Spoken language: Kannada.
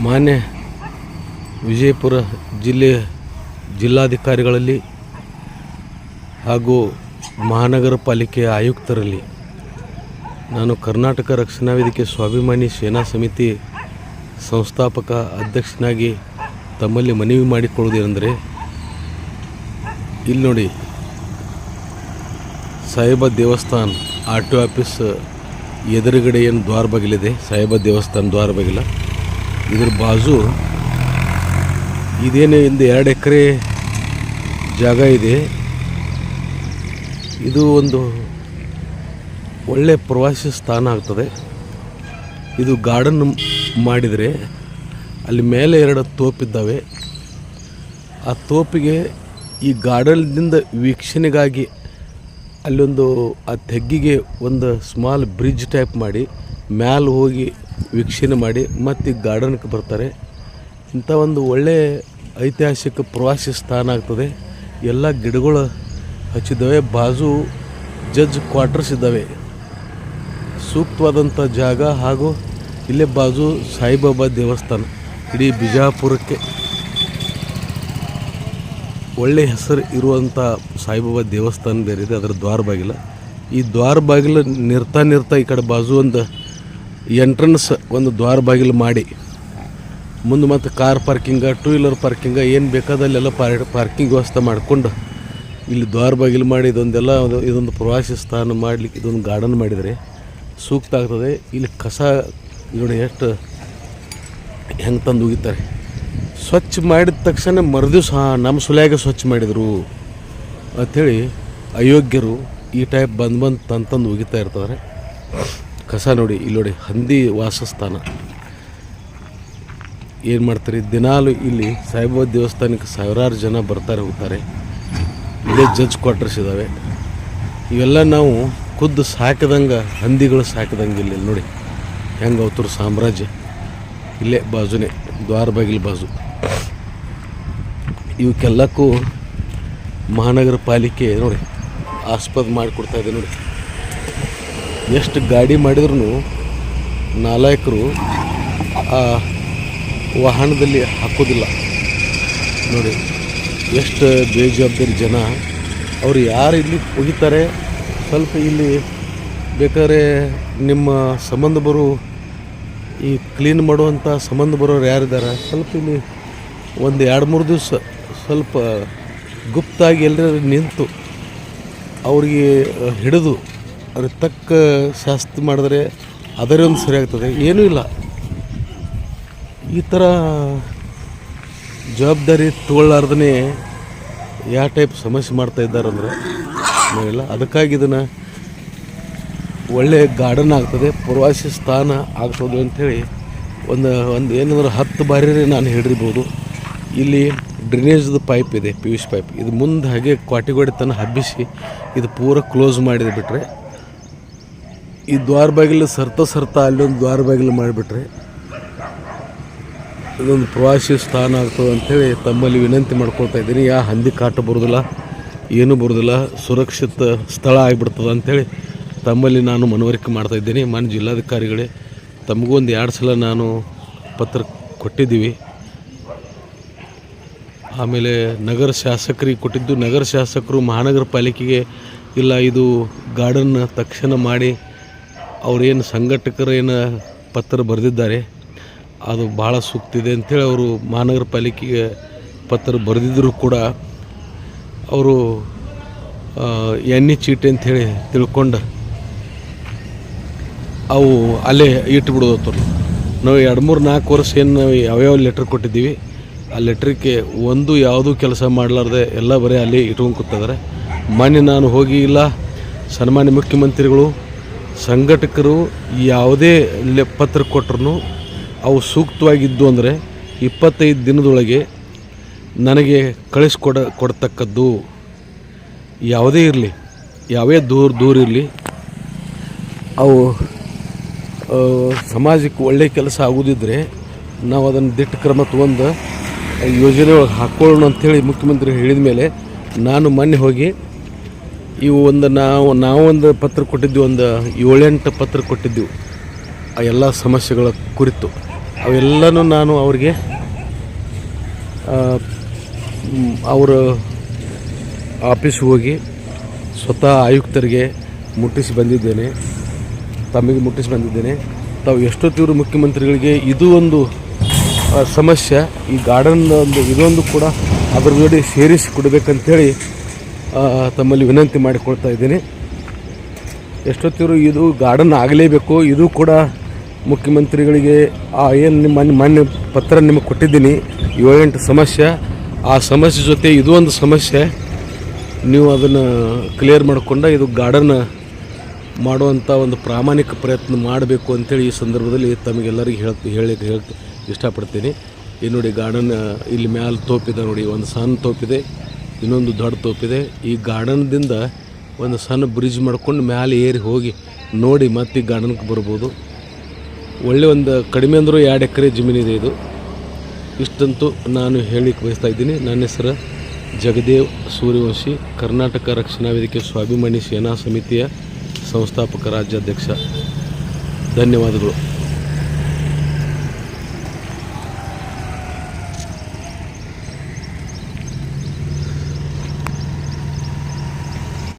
ಮಾನ್ಯ ವಿಜಯಪುರ ಜಿಲ್ಲಾಧಿಕಾರಿಗಳಲ್ಲಿ ಹಾಗೂ ಮಹಾನಗರ ಪಾಲಿಕೆಯ ಆಯುಕ್ತರಲ್ಲಿ ನಾನು ಕರ್ನಾಟಕ ರಕ್ಷಣಾ ವೇದಿಕೆ ಸ್ವಾಭಿಮಾನಿ ಸೇನಾ ಸಮಿತಿ ಸಂಸ್ಥಾಪಕ ಅಧ್ಯಕ್ಷನಾಗಿ ತಮ್ಮಲ್ಲಿ ಮನವಿ ಮಾಡಿಕೊಳ್ಳುವುದೇನೆಂದರೆ, ಇಲ್ಲಿ ನೋಡಿ, ಸಾಯಿಬ ದೇವಸ್ಥಾನ ಆರ್ ಟಿ ಆಫೀಸ್ ಎದುರುಗಡೆ ಏನು ದ್ವಾರ ಬಾಗಿಲಿದೆ, ಸಾಯಿಬ ದೇವಸ್ಥಾನ ದ್ವಾರ ಬಾಗಿಲ, ಇದ್ರ ಬಾಜು ಇದೇನು ಇಂದು 2 ಎಕರೆ ಜಾಗ ಇದೆ. ಇದು ಒಂದು ಒಳ್ಳೆಯ ಪ್ರವಾಸಿ ಸ್ಥಾನ ಆಗ್ತದೆ. ಇದು ಗಾರ್ಡನ್ ಮಾಡಿದರೆ ಅಲ್ಲಿ ಮೇಲೆ 2 ತೋಪಿದ್ದಾವೆ. ಆ ತೋಪಿಗೆ ಈ ಗಾರ್ಡನ್ದಿಂದ ವೀಕ್ಷಣೆಗಾಗಿ ಅಲ್ಲೊಂದು ಆ ತೆಗ್ಗಿಗೆ ಒಂದು ಸ್ಮಾಲ್ ಬ್ರಿಡ್ಜ್ ಟೈಪ್ ಮಾಡಿ ಮ್ಯಾಲೆ ಹೋಗಿ ವೀಕ್ಷಣೆ ಮಾಡಿ ಮತ್ತು ಗಾರ್ಡನ್ಗೆ ಬರ್ತಾರೆ. ಇಂಥ ಒಂದು ಒಳ್ಳೆಯ ಐತಿಹಾಸಿಕ ಪ್ರವಾಸಿ ಸ್ಥಾನ ಆಗ್ತದೆ. ಎಲ್ಲ ಗಿಡಗಳು ಹಚ್ಚಿದ್ದಾವೆ. ಬಾಜು ಜಡ್ಜ್ ಕ್ವಾರ್ಟರ್ಸ್ ಇದ್ದಾವೆ. ಸೂಕ್ತವಾದಂಥ ಜಾಗ. ಹಾಗೂ ಇಲ್ಲೇ ಬಾಜು ಸಾಯಿಬಾಬಾ ದೇವಸ್ಥಾನ, ಇಡೀ ಬಿಜಾಪುರಕ್ಕೆ ಒಳ್ಳೆಯ ಹೆಸರು ಇರುವಂಥ ಸಾಯಿಬಾಬಾ ದೇವಸ್ಥಾನ ಬೇರಿದೆ. ಅದರ ದ್ವಾರ ಬಾಗಿಲ. ಈ ದ್ವಾರ ಬಾಗಿಲು ನಿರ್ತಾ ಈ ಕಡೆ ಬಾಜು ಒಂದು ಎಂಟ್ರನ್ಸ್ ಒಂದು ದ್ವಾರ ಬಾಗಿಲು ಮಾಡಿ ಮುಂದೆ ಮತ್ತು ಕಾರ್ ಪಾರ್ಕಿಂಗ, 2 ವೀಲರ್ ಪಾರ್ಕಿಂಗ ಏನು ಬೇಕಾದಲ್ಲೆಲ್ಲ ಪಾರ್ಕಿಂಗ್ ವ್ಯವಸ್ಥೆ ಮಾಡಿಕೊಂಡು ಇಲ್ಲಿ ದ್ವಾರ ಬಾಗಿಲು ಮಾಡಿ ಇದೊಂದು ಪ್ರವಾಸಿ ಸ್ಥಾನ ಮಾಡಲಿಕ್ಕೆ ಇದೊಂದು ಗಾರ್ಡನ್ ಮಾಡಿದರೆ ಸೂಕ್ತ ಆಗ್ತದೆ. ಇಲ್ಲಿ ಕಸ ನೋಡಿ ಎಷ್ಟು ಹೆಂಗೆ ತಂದು ಒಗಿತಾರೆ. ಸ್ವಚ್ಛ ಮಾಡಿದ ತಕ್ಷಣ ಮರುದಿವ್ಸ ನಮ್ಮ ಸುಳ್ಯಾಗೆ ಸ್ವಚ್ಛ ಮಾಡಿದರು ಅಂಥೇಳಿ ಅಯೋಗ್ಯರು ಈ ಟೈಪ್ ಬಂದು ತಂದು ಒಗಿತಾ ಇರ್ತಾರೆ ಕಸ. ನೋಡಿ ಇಲ್ಲಿ ನೋಡಿ, ಹಂದಿ ವಾಸಸ್ಥಾನ. ಏನು ಮಾಡ್ತಾರೆ, ದಿನಾಲು ಇಲ್ಲಿ ಸಾಯಿಬಾಬಾ ದೇವಸ್ಥಾನಕ್ಕೆ ಸಾವಿರಾರು ಜನ ಬರ್ತಾರೆ ಹೋಗ್ತಾರೆ. ಇಲ್ಲೇ ಜಡ್ಜ್ ಕ್ವಾರ್ಟರ್ಸ್ ಇದ್ದಾವೆ. ಇವೆಲ್ಲ ನಾವು ಖುದ್ದು ಸಾಕಿದಂಗೆ, ಹಂದಿಗಳು ಸಾಕಿದಂಗೆ ಇಲ್ಲಿ ನೋಡಿ ಹೆಂಗೆ ಅವತರ ಸಾಮ್ರಾಜ್ಯ. ಇಲ್ಲೇ ಬಾಜುನೇ ದ್ವಾರ ಬಾಗಿಲು ಬಾಜು. ಇವಕ್ಕೆಲ್ಲಕ್ಕೂ ಮಹಾನಗರ ಪಾಲಿಕೆ ನೋಡಿ ಆಸ್ಪದ ಮಾಡಿಕೊಡ್ತಾಯಿದೆ. ನೋಡಿ ಎಷ್ಟು ಗಾಡಿ ಮಾಡಿದ್ರು ನಾಲಾಯಕರು ಆ ವಾಹನದಲ್ಲಿ ಹಾಕೋದಿಲ್ಲ. ನೋಡಿ ಎಷ್ಟು ಬೇಜವಾಬ್ದಾರಿ ಜನ. ಅವರು ಯಾರು ಇಲ್ಲಿ ಒಗಿತಾರೆ, ಸ್ವಲ್ಪ ಇಲ್ಲಿ ಬೇಕಾದ್ರೆ ನಿಮ್ಮ ಸಂಬಂಧ ಬರೋ ಈ ಕ್ಲೀನ್ ಮಾಡುವಂಥ ಸಂಬಂಧ ಬರೋರು ಯಾರಿದ್ದಾರೆ, ಸ್ವಲ್ಪ ಇಲ್ಲಿ ಒಂದು 2-3 ದಿವಸ ಸ್ವಲ್ಪ ಗುಪ್ತಾಗಿ ಎಲ್ಲರೂ ನಿಂತು ಅವ್ರಿಗೆ ಹಿಡಿದು ಅವ್ರಿಗೆ ತಕ್ಕ ಶಾಸ್ತಿ ಮಾಡಿದ್ರೆ ಅದರೇ ಒಂದು ಸರಿ ಆಗ್ತದೆ. ಏನೂ ಇಲ್ಲ. ಈ ಥರ ಜವಾಬ್ದಾರಿ ತಗೊಳ್ಳಾರ್ದೇ ಯಾವ ಟೈಪ್ ಸಮಸ್ಯೆ ಮಾಡ್ತಾ ಇದ್ದಾರಂದ್ರೆ ಇಲ್ಲ. ಅದಕ್ಕಾಗಿ ಇದನ್ನು ಒಳ್ಳೆಯ ಗಾರ್ಡನ್ ಆಗ್ತದೆ, ಪ್ರವಾಸಿ ಸ್ಥಾನ ಆಗ್ತದೆ ಅಂಥೇಳಿ ಒಂದು ಏನಂದ್ರೆ 10 ಬಾರಿ ನಾನು ಹೇಳಿರ್ಬೋದು. ಇಲ್ಲಿ ಡ್ರೈನೇಜ್ದು ಪೈಪ್ ಇದೆ, PVC ಪೈಪ್. ಇದು ಮುಂದೆ ಹಾಗೆ ಕ್ವಾಟಿಗೋಡಿ ತನಕ ಹಬ್ಬಿಸಿ ಇದು ಪೂರ ಕ್ಲೋಸ್ ಮಾಡಿದೆ ಬಿಟ್ಟರೆ, ಈ ದ್ವಾರ ಬಾಗಿಲು ಸರ್ತಾ ಅಲ್ಲೊಂದು ದ್ವಾರ ಬಾಗಿಲು ಮಾಡಿಬಿಟ್ರೆ ಇದೊಂದು ಪ್ರವಾಸಿ ಸ್ಥಾನ ಆಗ್ತದೆ ಅಂಥೇಳಿ ತಮ್ಮಲ್ಲಿ ವಿನಂತಿ ಮಾಡ್ಕೊಳ್ತಾ ಇದ್ದೀನಿ. ಯಾವ ಹಂದಿ ಕಾಟ ಬರೋದಿಲ್ಲ, ಏನೂ ಬರೋದಿಲ್ಲ, ಸುರಕ್ಷಿತ ಸ್ಥಳ ಆಗಿಬಿಡ್ತದೆ ಅಂಥೇಳಿ ತಮ್ಮಲ್ಲಿ ನಾನು ಮನವರಿಕೆ ಮಾಡ್ತಾಯಿದ್ದೀನಿ. ಮಾನ್ಯ ಜಿಲ್ಲಾಧಿಕಾರಿಗಳೇ, ತಮಗೂ ಒಂದು 2 ಸಲ ನಾನು ಪತ್ರ ಕೊಟ್ಟಿದ್ದೀವಿ. ಆಮೇಲೆ ನಗರ ಶಾಸಕರಿಗೆ ಕೊಟ್ಟಿದ್ದು, ನಗರ ಶಾಸಕರು ಮಹಾನಗರ ಪಾಲಿಕೆಗೆ ಇಲ್ಲ ಇದು ಗಾರ್ಡನ್ ತಕ್ಷಣ ಮಾಡಿ ಅವರೇನು ಸಂಘಟಕರು ಏನು ಪತ್ರ ಬರೆದಿದ್ದಾರೆ ಅದು ಭಾಳ ಸೂಕ್ತಿದೆ ಅಂಥೇಳಿ ಅವರು ಮಹಾನಗರ ಪಾಲಿಕೆಗೆ ಪತ್ರ ಬರೆದಿದ್ದರೂ ಕೂಡ ಅವರು ಎಣ್ಣೆ ಚೀಟಿ ಅಂಥೇಳಿ ತಿಳ್ಕೊಂಡು ಅವು ಅಲ್ಲೇ ಇಟ್ಬಿಡೋದು. ನಾವು 2-3-4 ವರ್ಷ ಏನು ಯಾವ್ಯಾವ ಲೆಟ್ರ್ ಕೊಟ್ಟಿದ್ದೀವಿ, ಆ ಲೆಟ್ರಿಗೆ ಒಂದು ಯಾವುದೂ ಕೆಲಸ ಮಾಡಲಾರ್ದೆ ಎಲ್ಲ ಬರೀ ಅಲ್ಲಿ ಇಟ್ಕೊಂಡು ಕೂತಿದ್ದಾರೆ. ಮೊನ್ನೆ ನಾನು ಹೋಗಿ ಇಲ್ಲ ಸನ್ಮಾನ್ಯ ಮುಖ್ಯಮಂತ್ರಿಗಳು ಸಂಘಟಕರು ಯಾವುದೇ ಪತ್ರ ಕೊಟ್ಟರು ಅವು ಸೂಕ್ತವಾಗಿದ್ದು ಅಂದರೆ 25 ದಿನದೊಳಗೆ ನನಗೆ ಕೊಡ್ತಕ್ಕದ್ದು. ಯಾವುದೇ ಇರಲಿ, ಯಾವೇ ದೂರ ಇರಲಿ, ಅವು ಸಮಾಜಕ್ಕೆ ಒಳ್ಳೆಯ ಕೆಲಸ ಆಗೋದಿದ್ದರೆ ನಾವು ಅದನ್ನು ದಿಟ್ಟ ಕ್ರಮ ತಗೊಂಡು ಯೋಜನೆ ಒಳಗೆ ಹಾಕ್ಕೊಳ್ಳೋಣ ಅಂಥೇಳಿ ಮುಖ್ಯಮಂತ್ರಿ ಹೇಳಿದ ಮೇಲೆ ನಾನು ಮೊನ್ನೆ ಹೋಗಿ ಇವು ನಾವು ಒಂದು ಪತ್ರ ಕೊಟ್ಟಿದ್ವಿ, ಒಂದು 7-8 ಪತ್ರ ಕೊಟ್ಟಿದ್ದೆವು ಆ ಎಲ್ಲ ಸಮಸ್ಯೆಗಳ ಕುರಿತು. ಅವೆಲ್ಲನೂ ನಾನು ಅವ್ರಿಗೆ ಅವರ ಆಫೀಸ್ಗೆ ಹೋಗಿ ಸ್ವತಃ ಆಯುಕ್ತರಿಗೆ ಮುಟ್ಟಿಸಿ ಬಂದಿದ್ದೇನೆ, ತಮಗೆ ಮುಟ್ಟಿಸಿ ಬಂದಿದ್ದೇನೆ. ತಾವು ಎಷ್ಟೊತ್ತಿವರು ಮುಖ್ಯಮಂತ್ರಿಗಳಿಗೆ ಇದು ಒಂದು ಸಮಸ್ಯೆ, ಈ ಗಾರ್ಡನ್ ಒಂದು ಇದೊಂದು ಕೂಡ ಅದರ ಜೊತೆ ಸೇರಿಸಿ ಕೊಡಬೇಕಂತೇಳಿ ತಮ್ಮಲ್ಲಿ ವಿನಂತಿ ಮಾಡಿಕೊಳ್ತಾ ಇದ್ದೀನಿ. ಎಷ್ಟೊತ್ತಿವರು ಇದು ಗಾರ್ಡನ್ ಆಗಲೇಬೇಕು, ಇದು ಕೂಡ ಮುಖ್ಯಮಂತ್ರಿಗಳಿಗೆ ಏನು ನಿಮ್ಮ ಮಾನ್ಯ ಪತ್ರ ನಿಮಗೆ ಕೊಟ್ಟಿದ್ದೀನಿ 7-8 ಸಮಸ್ಯೆ, ಆ ಸಮಸ್ಯೆ ಜೊತೆ ಇದು ಒಂದು ಸಮಸ್ಯೆ, ನೀವು ಅದನ್ನು ಕ್ಲಿಯರ್ ಮಾಡಿಕೊಂಡ ಇದು ಗಾರ್ಡನ್ ಮಾಡುವಂಥ ಒಂದು ಪ್ರಾಮಾಣಿಕ ಪ್ರಯತ್ನ ಮಾಡಬೇಕು ಅಂತೇಳಿ ಈ ಸಂದರ್ಭದಲ್ಲಿ ತಮಗೆಲ್ಲರಿಗೂ ಹೇಳಕ್ಕೆ ಇಷ್ಟಪಡ್ತೀನಿ. ಈ ನೋಡಿ ಗಾರ್ಡನ್ ಇಲ್ಲಿ ಮ್ಯಾಲೆ ತೋಪಿದೆ ನೋಡಿ, ಒಂದು ಸಣ್ಣ ತೋಪಿದೆ, ಇನ್ನೊಂದು ದೊಡ್ಡ ತೋಪಿದೆ. ಈ ಗಾರ್ಡನ್ದಿಂದ ಒಂದು ಸಣ್ಣ ಬ್ರಿಡ್ಜ್ ಮಾಡ್ಕೊಂಡು ಮ್ಯಾಲೆ ಏರಿ ಹೋಗಿ ನೋಡಿ ಮತ್ತೆ ಈ ಗಾರ್ಡನ್ಗೆ ಬರ್ಬೋದು. ಒಳ್ಳೆ ಒಂದು ಕಡಿಮೆ ಅಂದರೂ 2 ಎಕರೆ ಜಮೀನಿದೆ ಇದು. ಇಷ್ಟಂತೂ ನಾನು ಹೇಳಿಕ್ಕೆ ಬಯಸ್ತಾ ಇದ್ದೀನಿ. ನನ್ನ ಹೆಸರು ಜಗದೇವ್ ಸೂರ್ಯವಂಶಿ, ಕರ್ನಾಟಕ ರಕ್ಷಣಾ ವೇದಿಕೆ ಸ್ವಾಭಿಮಾನಿ ಸೇನಾ ಸಮಿತಿಯ ಸಂಸ್ಥಾಪಕ ರಾಜ್ಯಾಧ್ಯಕ್ಷ. ಧನ್ಯವಾದಗಳು.